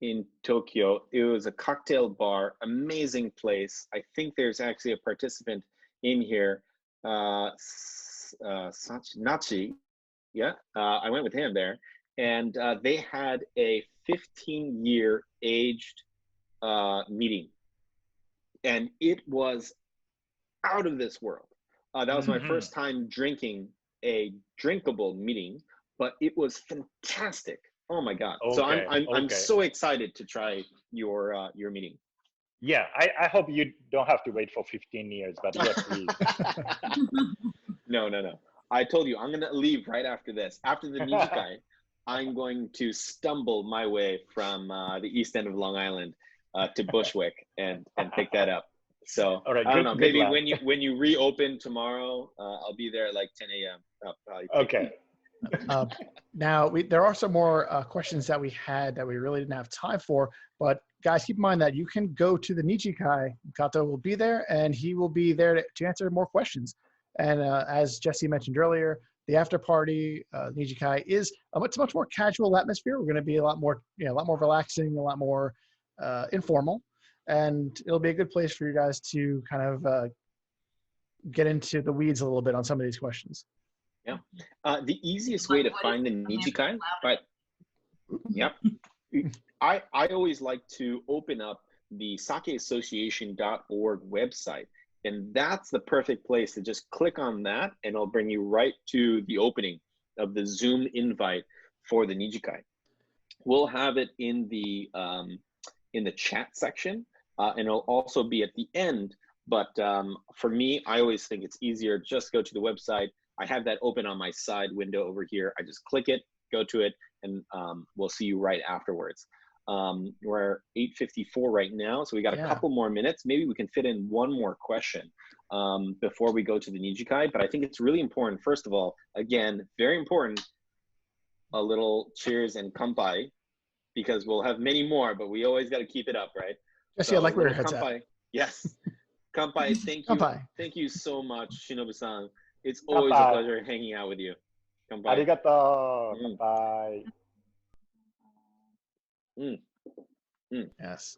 in Tokyo. It was a cocktail bar, amazing place. I think there's actually a participant in here, Nachi. I went with him there, and they had a 15-year aged meeting. And it was out of this world. That was my first time drinking a drinkable meeting, but it was fantastic. Oh my God. So I'm so excited to try your meeting. Yeah, I hope you don't have to wait for 15 years, but yes, please. No. I told you, I'm going to leave right after this. After the Nijikai, I'm going to stumble my way from the east end of Long Island to Bushwick and pick that up. So I don't know, maybe when you reopen tomorrow, I'll be there at like 10 a.m. Okay. Now there are some more questions that we had that we really didn't have time for, but guys, keep in mind that you can go to the Nijikai. Kato will be there, and he will be there to answer more questions. And as Jesse mentioned earlier, the after party Nijikai is a much more casual atmosphere. We're going to be a lot more relaxing, a lot more informal, and it'll be a good place for you guys to kind of get into the weeds a little bit on some of these questions. Yeah, the easiest way to find the Nijikai, but I always like to open up the sakeassociation.org website, and that's the perfect place to just click on that, and it'll bring you right to the opening of the Zoom invite for the Nijikai. We'll have it in the chat section, and it'll also be at the end. But for me, I always think it's easier just go to the website. I have that open on my side window over here. I just click it, go to it, and we'll see you right afterwards. We're 8:54 right now, so we got a couple more minutes. Maybe we can fit in one more question before we go to the Nijikai. But I think it's really important, first of all, again, very important, a little cheers and kanpai, because we'll have many more, but we always got to keep it up, right? Jesse, I like where your head's at. Yes. Kanpai, thank you. Kanpai. Thank you so much, Shinobu-san. It's always a pleasure hanging out with you. Kanpai. Arigato. Kanpai. Yes.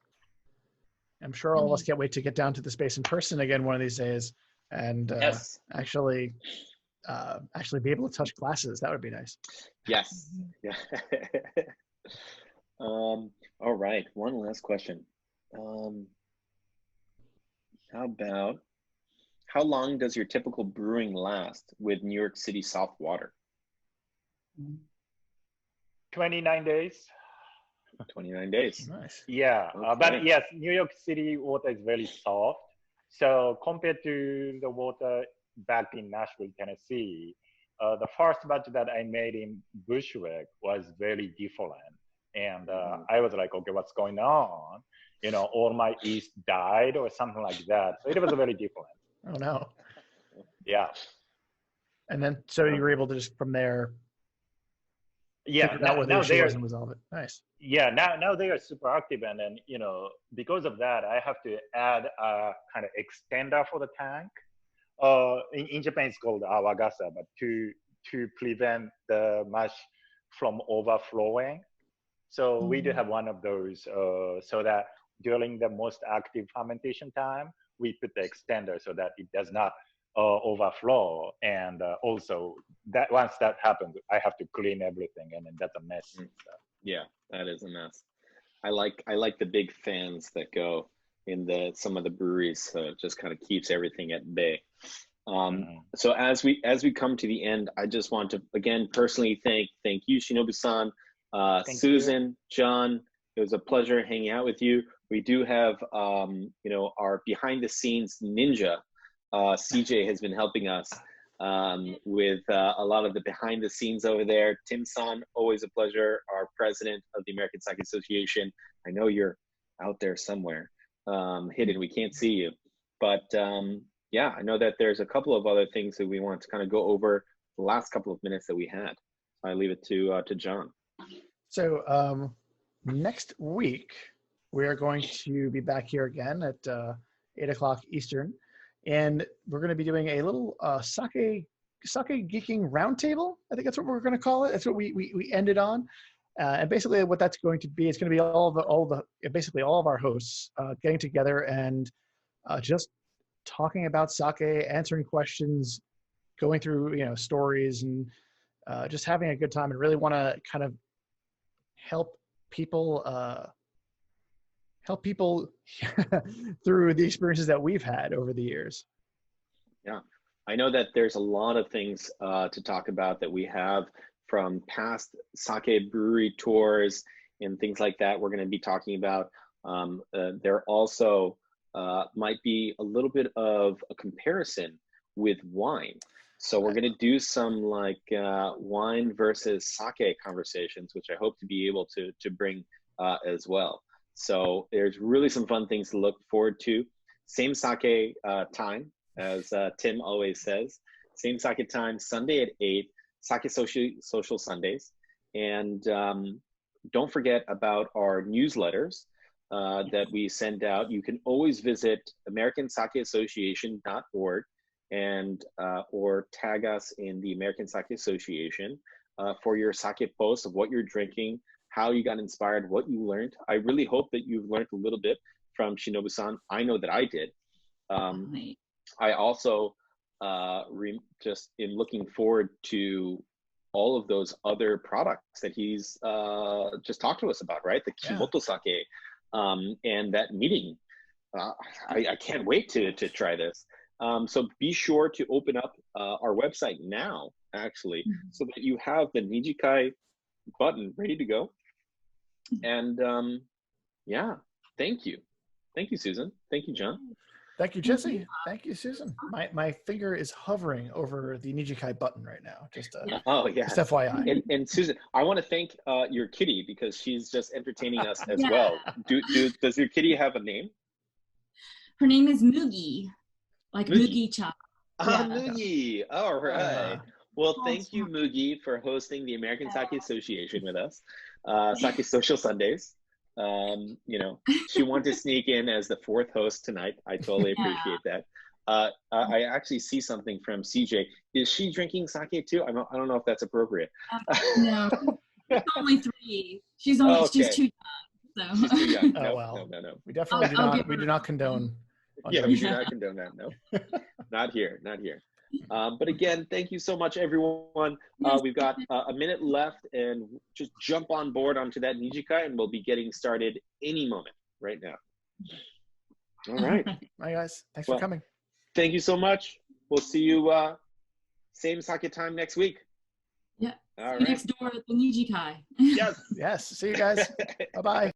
I'm sure all of us can't wait to get down to the space in person again one of these days, and Yes. actually be able to touch glasses. That would be nice. Yes. Yeah. All right. One last question. How long does your typical brewing last with New York City soft water? 29 days. 29 days. Nice. Yeah, Okay. but yes, New York City water is very soft. So compared to the water back in Nashville, Tennessee, the first batch that I made in Bushwick was very different. And I was like, okay, what's going on? You know, all my yeast died or something like that. So it was very different. Oh no. Yeah. And then, so you were able to just from there Yeah. figure out what the Now issue they was are, and resolve it. Nice. yeah, now they are super active. And then, you know, because of that, I have to add a kind of extender for the tank. In Japan, it's called awagasa, but to prevent the mash from overflowing. So we do have one of those, so that during the most active fermentation time, we put the extender so that it does not overflow. And also, that once that happens, I have to clean everything, and then that's a mess. So. Yeah, that is a mess. I like the big fans that go in some of the breweries, so it just kind of keeps everything at bay. So as we come to the end, I just want to again personally thank you, Shinobu-san, Susan, John. It was a pleasure hanging out with you. We do have you know, our behind the scenes ninja, CJ has been helping us with a lot of the behind the scenes over there. Tim-san, always a pleasure. Our president of the American Sake Association. I know you're out there somewhere, hidden. We can't see you, but yeah, I know that there's a couple of other things that we want to kind of go over the last couple of minutes that we had. I leave it to John. So next week, we are going to be back here again at 8 o'clock Eastern. And we're going to be doing a little sake geeking roundtable. I think that's what we're going to call it. That's what we ended on. And basically what that's going to be, it's going to be basically all of our hosts getting together and just talking about sake, answering questions, going through, you know, stories, and just having a good time, and really want to kind of help people through the experiences that we've had over the years. Yeah, I know that there's a lot of things to talk about that we have from past sake brewery tours and things like that. We're going to be talking about. There also might be a little bit of a comparison with wine. So we're going to do some like wine versus sake conversations, which I hope to be able to bring as well. So there's really some fun things to look forward to. Same sake time, as Tim always says. Same sake time, Sunday at 8, Sake Social Sundays. And don't forget about our newsletters that we send out. You can always visit AmericanSakeAssociation.org and or tag us in the American Sake Association for your sake posts of what you're drinking, how you got inspired, what you learned. I really hope that you've learned a little bit from Shinobu-san. I know that I did. I also just in looking forward to all of those other products that he's just talked to us about, right? The Kimoto sake and that meeting. I can't wait to try this. So be sure to open up our website now, actually, so that you have the Nijikai button ready to go. And yeah, thank you. Thank you, Susan. Thank you, John. Thank you, Jesse. Thank you, Susan. My finger is hovering over the Nijikai button right now. Just FYI. And Susan, I want to thank your kitty because she's just entertaining us as well. Does your kitty have a name? Her name is Mugi, like Mugi Cha. Mugi. All right. Well, thank you, Mugi, for hosting the American Sake Association with us. Sake Social Sundays. You know, she wanted to sneak in as the 4th host tonight. I totally appreciate that. I actually see something from CJ. Is she drinking sake too? I don't know if that's appropriate. No, she's only 3. She's too young. She's So too young. Oh, No, well. no. We definitely do I'll not. give We her- do not condone. Yeah, we do Yeah. not condone that. No, not here, not here. But again, thank you so much, everyone. We've got a minute left, and just jump on board onto that Nijikai, and we'll be getting started any moment right now. All right. Hi guys. Thanks Well, for coming. Thank you so much. We'll see you same sake time next week. Yeah. All See you right. next door at the Nijikai. Yes. Yes. See you guys. Bye bye.